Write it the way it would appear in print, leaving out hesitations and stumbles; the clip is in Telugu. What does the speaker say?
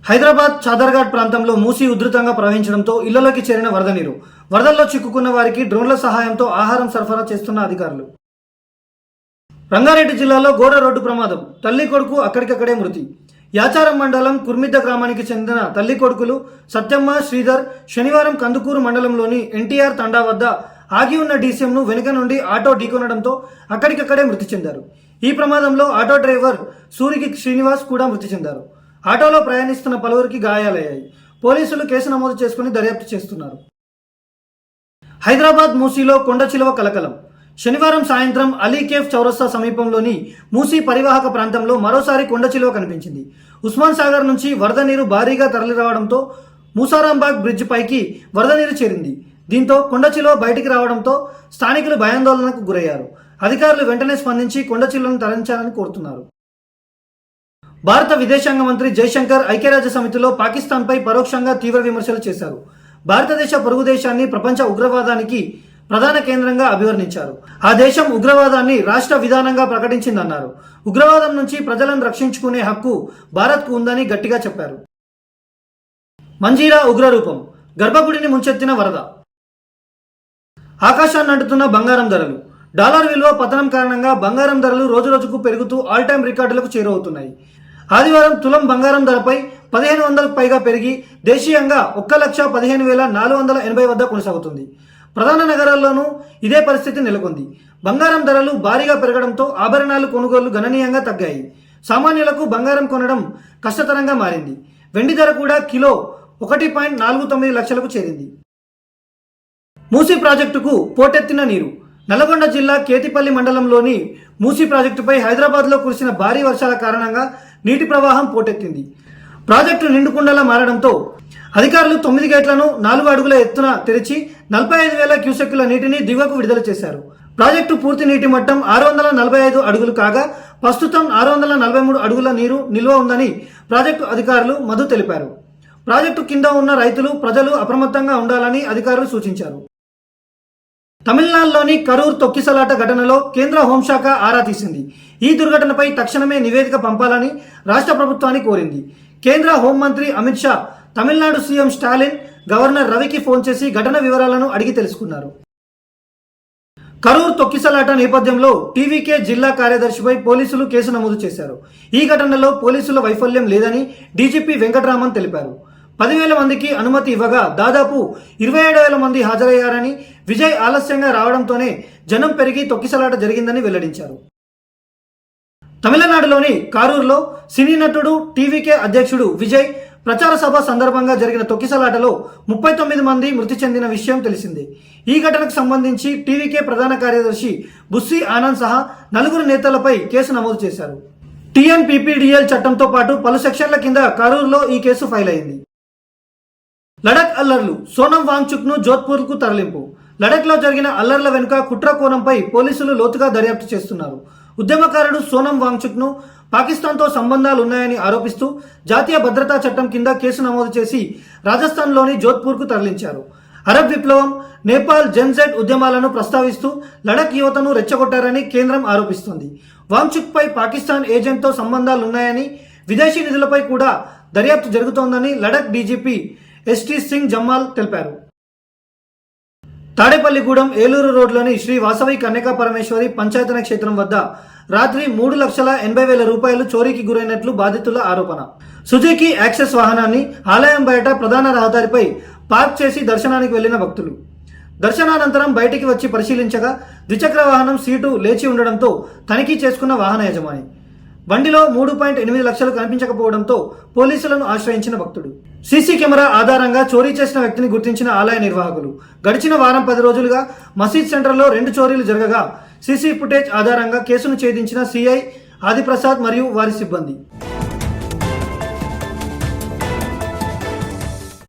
హైదరాబాద్ చాదర్ఘాట్ ప్రాంతంలో మూసీ ఉధృతంగా ప్రవహించడంతో ఇళ్లలోకి చేరిన వరద నీరు. వరదల్లో చిక్కుకున్న వారికి డ్రోన్ల సహాయంతో ఆహారం సరఫరా చేస్తున్న అధికారులు. రంగారెడ్డి జిల్లాలో ఘోర రోడ్డు ప్రమాదం. తల్లి కొడుకు అక్కడికక్కడే మృతి. యాచారం మండలం కుర్మిద్ద గ్రామానికి చెందిన తల్లి కొడుకులు సత్యమ్మ, శ్రీధర్ శనివారం కందుకూరు మండలంలోని ఎన్టీఆర్ తండా వద్ద ఆగి ఉన్న డీసీఎంను వెనుక నుండి ఆటో ఢీకొనడంతో అక్కడికక్కడే మృతి చెందారు. ఈ ప్రమాదంలో ఆటో డ్రైవర్ సూరికి శ్రీనివాస్ కూడా మృతి చెందారు. ఆటోలో ప్రయాణిస్తున్న పలువురికి గాయాలయ్యాయి. పోలీసులు కేసు నమోదు చేసుకుని దర్యాప్తు చేస్తున్నారు. హైదరాబాద్ మూసీలో కొండ చిలువ కలకలం. శనివారం సాయంత్రం అలీకేఫ్ చౌరస్తా సమీపంలోని మూసీ పరివాహక ప్రాంతంలో మరోసారి కొండ చిలువ కనిపించింది. ఉస్మాన్ సాగర్ నుంచి వరద నీరు భారీగా తరలిరావడంతో మూసారాంబాగ్ బ్రిడ్జ్ పైకి వరద నీరు చేరింది. దీంతో కొండ చిలువ బయటికి రావడంతో స్థానికులు భయాందోళనకు గురయ్యారు. అధికారులు వెంటనే స్పందించి కొండ చిలువను తరలించాలని కోరుతున్నారు. భారత విదేశాంగ మంత్రి జైశంకర్ ఐక్యరాజ్య సమితిలో పాకిస్తాన్పై పరోక్షంగా తీవ్ర విమర్శలు చేశారు. భారతదేశ పొరుగు దేశాన్ని ప్రపంచ ఉగ్రవాదానికి ప్రధాన కేంద్రంగా అభివర్ణించారు. ఆ దేశం ఉగ్రవాదాన్ని రాష్ట్ర విధానంగా ప్రకటించిందన్నారు. ఉగ్రవాదం నుంచి ప్రజలను రక్షించుకునే హక్కు భారత్కు ఉందని గట్టిగా చెప్పారు. మంజీరా ఉగ్రరూపం. గర్భగుడిని ముంచెత్తిన వరద. ఆకాశాన్ని అంటుతున్న బంగారం ధరలు. డాలర్ విలువ పతనం కారణంగా బంగారం ధరలు రోజురోజుకు పెరుగుతూ ఆల్ టైమ్ రికార్డులకు చేరువవుతున్నాయి. ఆదివారం తులం బంగారం ధరపై 1500కు పైగా పెరిగి దేశీయంగా 1,15,480 వద్ద కొనసాగుతుంది. ప్రధాన నగరాల్లోనూ ఇదే పరిస్థితి నెలకొంది. బంగారం ధరలు భారీగా పెరగడంతో ఆభరణాలు కొనుగోళ్లు గణనీయంగా తగ్గాయి. సామాన్యులకు బంగారం కొనడం కష్టతరంగా మారింది. వెండి ధర కూడా కిలో 1.49 లక్షలకు చేరింది. మూసీ ప్రాజెక్టుకు పోటెత్తిన నీరు. నల్లగొండ జిల్లా కేతిపల్లి మండలంలోని మూసీ ప్రాజెక్టుపై హైదరాబాద్లో కురిసిన భారీ వర్షాల కారణంగా నీటి ప్రవాహం పోటెత్తింది. ప్రాజెక్టు నిండుకుండలా మారడంతో అధికారులు 9 గేట్లను 4 అడుగుల ఎత్తున తెరిచి 45,000 క్యూసెక్కుల నీటిని దిగువకు విడుదల చేశారు. ప్రాజెక్టు పూర్తి నీటి మట్టం 645 అడుగులు కాగా ప్రస్తుతం 643 అడుగుల నీరు నిల్వ ఉందని ప్రాజెక్టు అధికారులు మధు తెలిపారు. ప్రాజెక్టు కింద ఉన్న రైతులు, ప్రజలు అప్రమత్తంగా ఉండాలని అధికారులు సూచించారు. తమిళనాడులోని కరూర్ తొక్కిసలాట ఘటనలో కేంద్ర హోంశాఖ ఆరా తీసింది. ఈ దుర్ఘటనపై తక్షణమే నివేదిక పంపాలని రాష్ట్ర ప్రభుత్వాన్ని కోరింది. కేంద్ర హోంమంత్రి అమిత్ షా తమిళనాడు సీఎం స్టాలిన్, గవర్నర్ రవికి ఫోన్ చేసి ఘటన వివరాలను అడిగి తెలుసుకున్నారు. కరూర్ తొక్కిసలాట నేపథ్యంలో టీవీకే జిల్లా కార్యదర్శిపై పోలీసులు కేసు నమోదు చేశారు. ఈ ఘటనలో పోలీసుల వైఫల్యం లేదని డీజీపీ వెంకటరామన్ తెలిపారు. 10,000 మందికి అనుమతి ఇవ్వగా దాదాపు 27,000 మంది హాజరయ్యారని, విజయ్ ఆలస్యంగా రావడంతోనే జనం పెరిగి తొక్కిసలాట జరిగిందని వెల్లడించారు. తమిళనాడులోని కారూరులో సినీ నటుడు టీవీకే అధ్యక్షుడు విజయ్ ప్రచార సభ సందర్భంగా జరిగిన తొక్కిసలాటలో 39 మంది మృతి చెందిన విషయం తెలిసిందే. ఈ ఘటనకు సంబంధించి టీవీకే ప్రధాన కార్యదర్శి బుస్సీ ఆనంద్ సహా 4 నేతలపై కేసు నమోదు చేశారు. టీఎన్పీపీడీఎల్ చట్టంతో పాటు పలు సెక్షన్ల కింద కారూరులో ఈ కేసు ఫైల్ అయింది. లడక్ అల్లర్లు. సోనం వాంగ్చుక్ ను జోధ్పూర్ కు తరలింపు. లడక్ లో జరిగిన అల్లర్ల వెనుక కుట్ర కోణంపై పోలీసులు లోతుగా దర్యాప్తు చేస్తున్నారు. ఉద్యమకారుడు సోనం వాంగ్చుక్ ను పాకిస్తాన్తో సంబంధాలు ఉన్నాయని ఆరోపిస్తూ జాతీయ భద్రతా చట్టం కింద కేసు నమోదు చేసి రాజస్థాన్లోని జోధ్పూర్ కు తరలించారు. అరబ్ విప్లవం, నేపాల్ జెన్జెడ్ ఉద్యమాలను ప్రస్తావిస్తూ లడక్ యువతను రెచ్చగొట్టారని కేంద్రం ఆరోపిస్తోంది. వాంగ్చుక్ పై పాకిస్తాన్ ఏజెంట్తో సంబంధాలున్నాయని, విదేశీ నిధులపై కూడా దర్యాప్తు జరుగుతోందని లడక్ డీజీపీ ఎస్టీ సింగ్ జమ్మాల్ తెలిపారు. తాడేపల్లిగూడెం ఏలూరు రోడ్లోని శ్రీ వాసవి కన్యకా పరమేశ్వరి పంచాయతన క్షేత్రం వద్ద రాత్రి 3,80,000 రూపాయలు చోరీకి గురైనట్లు బాధితుల ఆరోపణ. సుజుకి యాక్సెస్ వాహనాన్ని ఆలయం బయట ప్రధాన రహదారిపై పార్క్ చేసి దర్శనానికి వెళ్లిన భక్తులు దర్శనానంతరం బయటికి వచ్చి పరిశీలించగా ద్విచక్ర వాహనం సీటు లేచి ఉండడంతో తనిఖీ చేసుకున్న వాహన యజమాని బండిలో 3.8 లక్షలు కనిపించకపోవడంతో పోలీసులను ఆశ్రయించిన భక్తుడు. సీసీ కెమెరా ఆధారంగా చోరీ చేసిన వ్యక్తిని గుర్తించిన ఆలయ నిర్వాహకులు గడిచిన వారం 10 రోజులుగా మసీద్ సెంటర్లో 2 చోరీలు జరగగా సీసీ ఫుటేజ్ ఆధారంగా కేసును ఛేదించిన సీఐ ఆదిప్రసాద్ మరియు వారి సిబ్బంది.